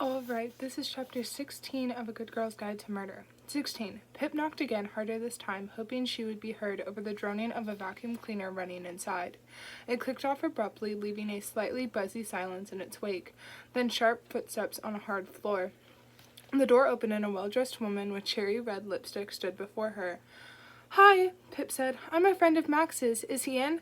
Alright, this is chapter 16 of A Good Girl's Guide to Murder. 16. Pip knocked again, harder this time, hoping she would be heard over the droning of a vacuum cleaner running inside. It clicked off abruptly, leaving a slightly buzzy silence in its wake, then sharp footsteps on a hard floor. The door opened and a well-dressed woman with cherry red lipstick stood before her. "Hi," Pip said. "I'm a friend of Max's. Is he in?"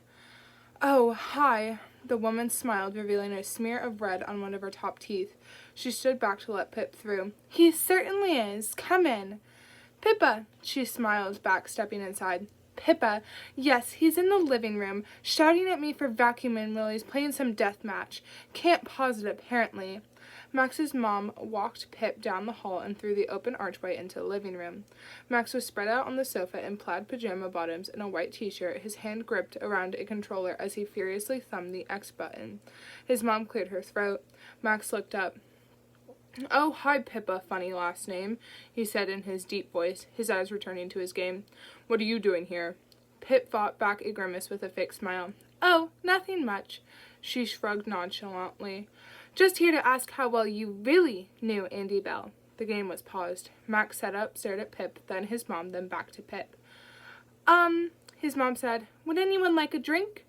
"Oh, hi." The woman smiled, revealing a smear of red on one of her top teeth. She stood back to let Pip through. "He certainly is. Come in." "Pippa," she smiled back, stepping inside. "Pippa, yes, he's in the living room, shouting at me for vacuuming while he's playing some death match. Can't pause it, apparently." Max's mom walked Pip down the hall and through the open archway into the living room. Max was spread out on the sofa in plaid pajama bottoms and a white t-shirt, his hand gripped around a controller as he furiously thumbed the X button. His mom cleared her throat. Max looked up. "Oh, hi, Pippa, funny last name," he said in his deep voice, his eyes returning to his game. "What are you doing here?" Pip fought back a grimace with a fake smile. "Oh, nothing much." She shrugged nonchalantly. "Just here to ask how well you really knew Andy Bell." The game was paused. Max sat up, stared at Pip, then his mom, then back to Pip. His mom said, "Would anyone like a drink?"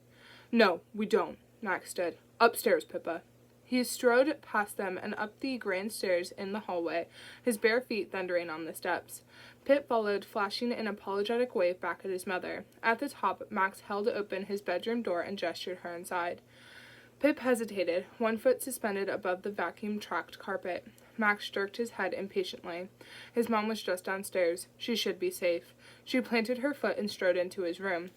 "No, we don't." Max stood. "Upstairs, Pippa." He strode past them and up the grand stairs in the hallway, his bare feet thundering on the steps. Pip followed, flashing an apologetic wave back at his mother. At the top, Max held open his bedroom door and gestured her inside. Pip hesitated, one foot suspended above the vacuum-tracked carpet. Max jerked his head impatiently. His mom was just downstairs. She should be safe. She planted her foot and strode into his room.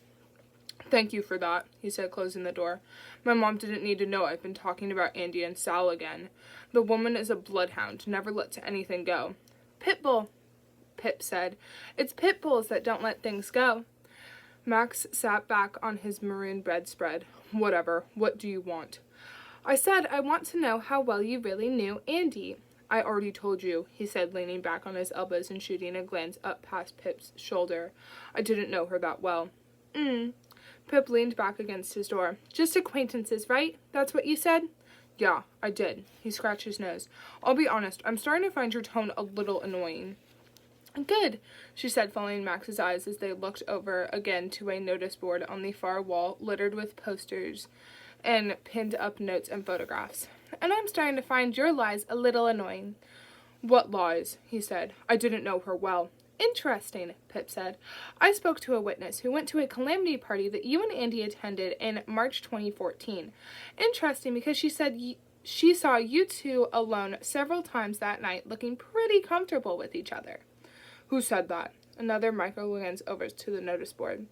"Thank you for that," he said, closing the door. "My mom didn't need to know I've been talking about Andy and Sal again. The woman is a bloodhound, never lets anything go." "Pitbull," Pip said. "It's pit bulls that don't let things go." Max sat back on his maroon bedspread. "Whatever. What do you want?" "I said I want to know how well you really knew Andy." "I already told you," he said, leaning back on his elbows and shooting a glance up past Pip's shoulder. "I didn't know her that well." Pip leaned back against his door. "Just acquaintances, right? That's what you said?" "Yeah, I did." He scratched his nose. "I'll be honest, I'm starting to find your tone a little annoying." "Good," she said, following Max's eyes as they looked over again to a notice board on the far wall littered with posters and pinned up notes and photographs. "And I'm starting to find your lies a little annoying." "What lies?" he said. "I didn't know her well." "Interesting," Pip said. "I spoke to a witness who went to a calamity party that you and Andy attended in March 2014. Interesting because she said she saw you two alone several times that night, looking pretty comfortable with each other." "Who said that?" Another micro glance over to the notice board.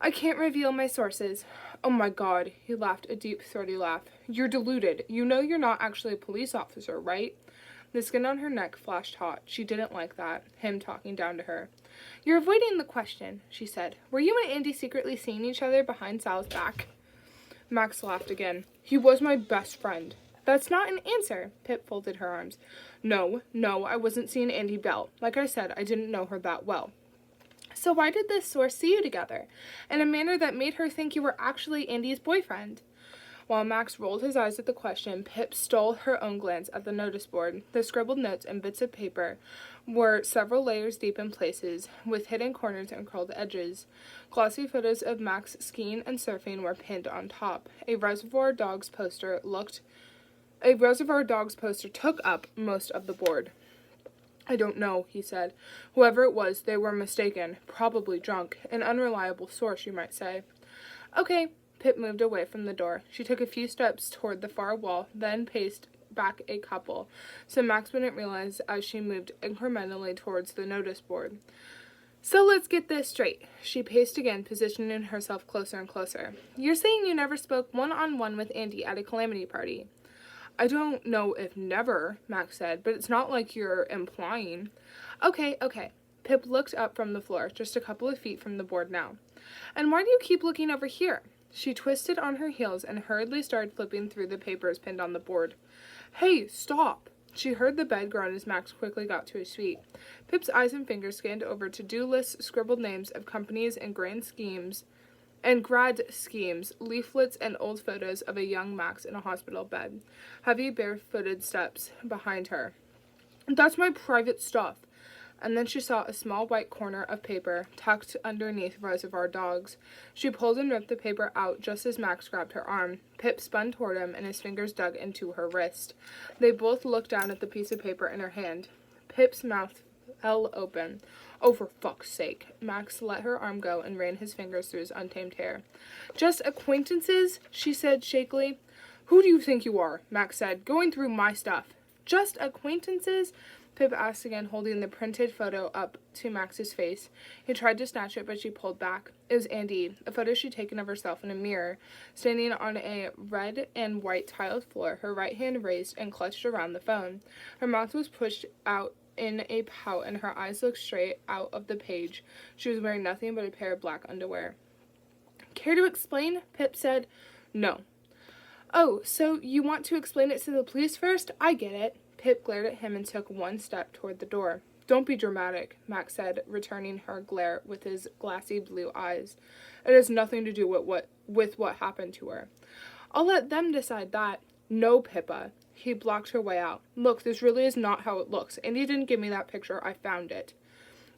"I can't reveal my sources." "Oh my God," he laughed a deep, throaty laugh. "You're deluded. You know you're not actually a police officer, right?" The skin on her neck flashed hot. She didn't like that, him talking down to her. "You're avoiding the question," she said. "Were you and Andy secretly seeing each other behind Sal's back?" Max laughed again. "He was my best friend." "That's not an answer." Pip folded her arms. No, I wasn't seeing Andy Bell. Like I said, I didn't know her that well." "So why did this source see you together, in a manner that made her think you were actually Andy's boyfriend?" While Max rolled his eyes at the question, Pip stole her own glance at the notice board. The scribbled notes and bits of paper were several layers deep in places, with hidden corners and curled edges. Glossy photos of Max skiing and surfing were pinned on top. A Reservoir Dogs poster took up most of the board. "I don't know," he said. "Whoever it was, they were mistaken. Probably drunk. An unreliable source, you might say." "Okay." Pip moved away from the door. She took a few steps toward the far wall, then paced back a couple, so Max wouldn't realize as she moved incrementally towards the notice board. "So let's get this straight." She paced again, positioning herself closer and closer. "You're saying you never spoke one-on-one with Andy at a calamity party?" "I don't know if never," Max said, "but it's not like you're implying." Okay. Pip looked up from the floor, just a couple of feet from the board now. "And why do you keep looking over here?" She twisted on her heels and hurriedly started flipping through the papers pinned on the board. "Hey, stop!" She heard the bed groan as Max quickly got to his feet. Pip's eyes and fingers scanned over to-do lists, scribbled names of companies and grand schemes and grad schemes, leaflets, and old photos of a young Max in a hospital bed. Heavy, barefooted steps behind her. "That's my private stuff." And then she saw a small white corner of paper tucked underneath Reservoir Dogs. She pulled and ripped the paper out just as Max grabbed her arm. Pip spun toward him, and his fingers dug into her wrist. They both looked down at the piece of paper in her hand. Pip's mouth fell open. "Oh, for fuck's sake." Max let her arm go and ran his fingers through his untamed hair. "Just acquaintances?" she said shakily. "Who do you think you are?" Max said, "going through my stuff." "Just acquaintances?" Pip asked again, holding the printed photo up to Max's face. He tried to snatch it, but she pulled back. It was Andy, a photo she'd taken of herself in a mirror, standing on a red and white tiled floor, her right hand raised and clutched around the phone. Her mouth was pushed out in a pout, and her eyes looked straight out of the page. She was wearing nothing but a pair of black underwear. "Care to explain?" Pip said. "No." "Oh, so you want to explain it to the police first? I get it." Pip glared at him and took one step toward the door. "Don't be dramatic," Max said, returning her glare with his glassy blue eyes. "It has nothing to do with what happened to her." "I'll let them decide that." "No, Pippa." He blocked her way out. "Look, this really is not how it looks. Andy didn't give me that picture. I found it."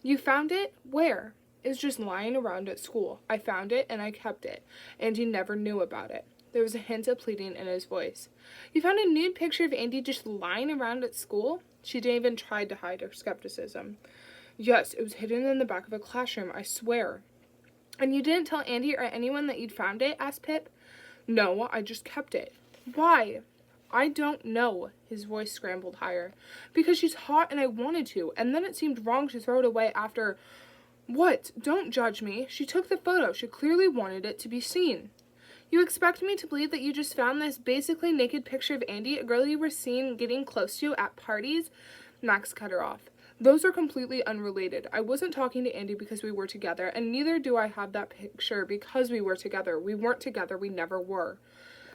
"You found it? Where?" "It was just lying around at school. I found it and I kept it. Andy never knew about it." There was a hint of pleading in his voice. "You found a nude picture of Andy just lying around at school?" She didn't even try to hide her skepticism. "Yes, it was hidden in the back of a classroom, I swear." "And you didn't tell Andy or anyone that you'd found it?" asked Pip. "No, I just kept it." "Why?" "I don't know." His voice scrambled higher. "Because she's hot and I wanted to, and then it seemed wrong to throw it away after—" "What? Don't judge me. She took the photo. She clearly wanted it to be seen." "You expect me to believe that you just found this basically naked picture of Andy, a girl you were seen getting close to at parties?" Max cut her off. "Those are completely unrelated. I wasn't talking to Andy because we were together, and neither do I have that picture because we were together. We weren't together. We never were."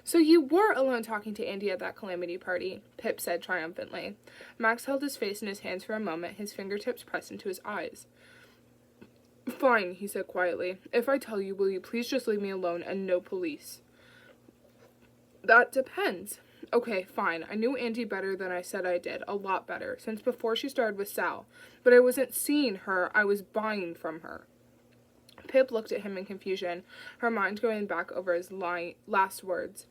"So you were alone talking to Andy at that calamity party," Pip said triumphantly. Max held his face in his hands for a moment, his fingertips pressed into his eyes. "Fine," he said quietly. "If I tell you, will you please just leave me alone and no police?" "That depends." "Okay, fine. I knew Andy better than I said I did. A lot better. Since before she started with Sal. But I wasn't seeing her. I was buying from her." Pip looked at him in confusion, her mind going back over his last words.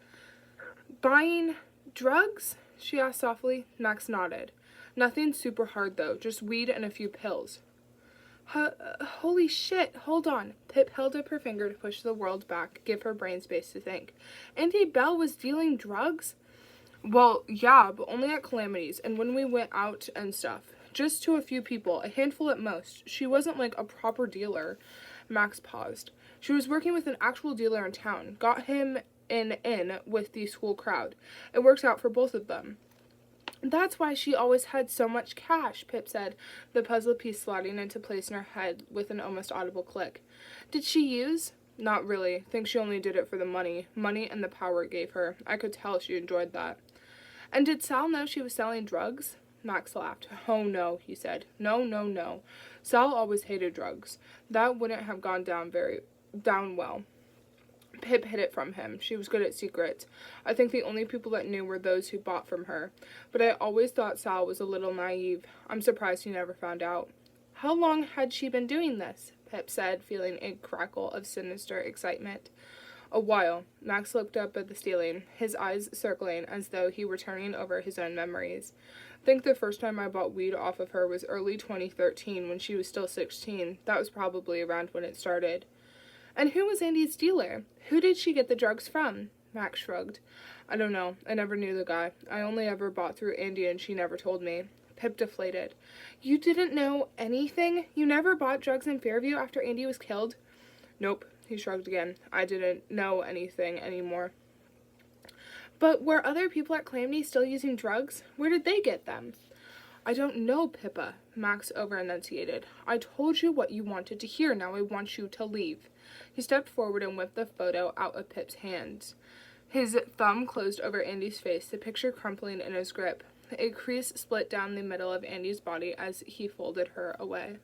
"Buying drugs?" she asked softly. Max nodded. "Nothing super hard, though. Just weed and a few pills." Holy shit, hold on." Pip held up her finger to push the world back, give her brain space to think. "Andy Bell was dealing drugs?" "Well, yeah, but only at Calamities, and when we went out and stuff. Just to a few people, a handful at most. She wasn't like a proper dealer." Max paused. "She was working with an actual dealer in town. Got him in with the school crowd. It worked out for both of them." "That's why she always had so much cash," Pip said, the puzzle piece slotting into place in her head with an almost audible click. "Did she use?" "Not really. Think she only did it for the money. Money and the power it gave her. I could tell she enjoyed that." "And did Sal know she was selling drugs?" Max laughed. "Oh, no," he said. No. Sal always hated drugs. That wouldn't have gone down well. Pip hid it from him. She was good at secrets. I think the only people that knew were those who bought from her. But I always thought Sal was a little naive. I'm surprised he never found out." "How long had she been doing this?" Pip said, feeling a crackle of sinister excitement. "A while." Max looked up at the ceiling, his eyes circling as though he were turning over his own memories. "Think the first time I bought weed off of her was early 2013 when she was still 16. That was probably around when it started." "And who was Andy's dealer? Who did she get the drugs from?" Max shrugged. "I don't know. I never knew the guy. I only ever bought through Andy and she never told me." Pip deflated. "You didn't know anything? You never bought drugs in Fairview after Andy was killed?" "Nope." He shrugged again. "I didn't know anything anymore." "But were other people at Calamity still using drugs? Where did they get them?" "I don't know, Pippa," Max over-enunciated. "I told you what you wanted to hear. Now I want you to leave." He stepped forward and whipped the photo out of Pip's hands. His thumb closed over Andy's face, the picture crumpling in his grip. A crease split down the middle of Andy's body as he folded her away.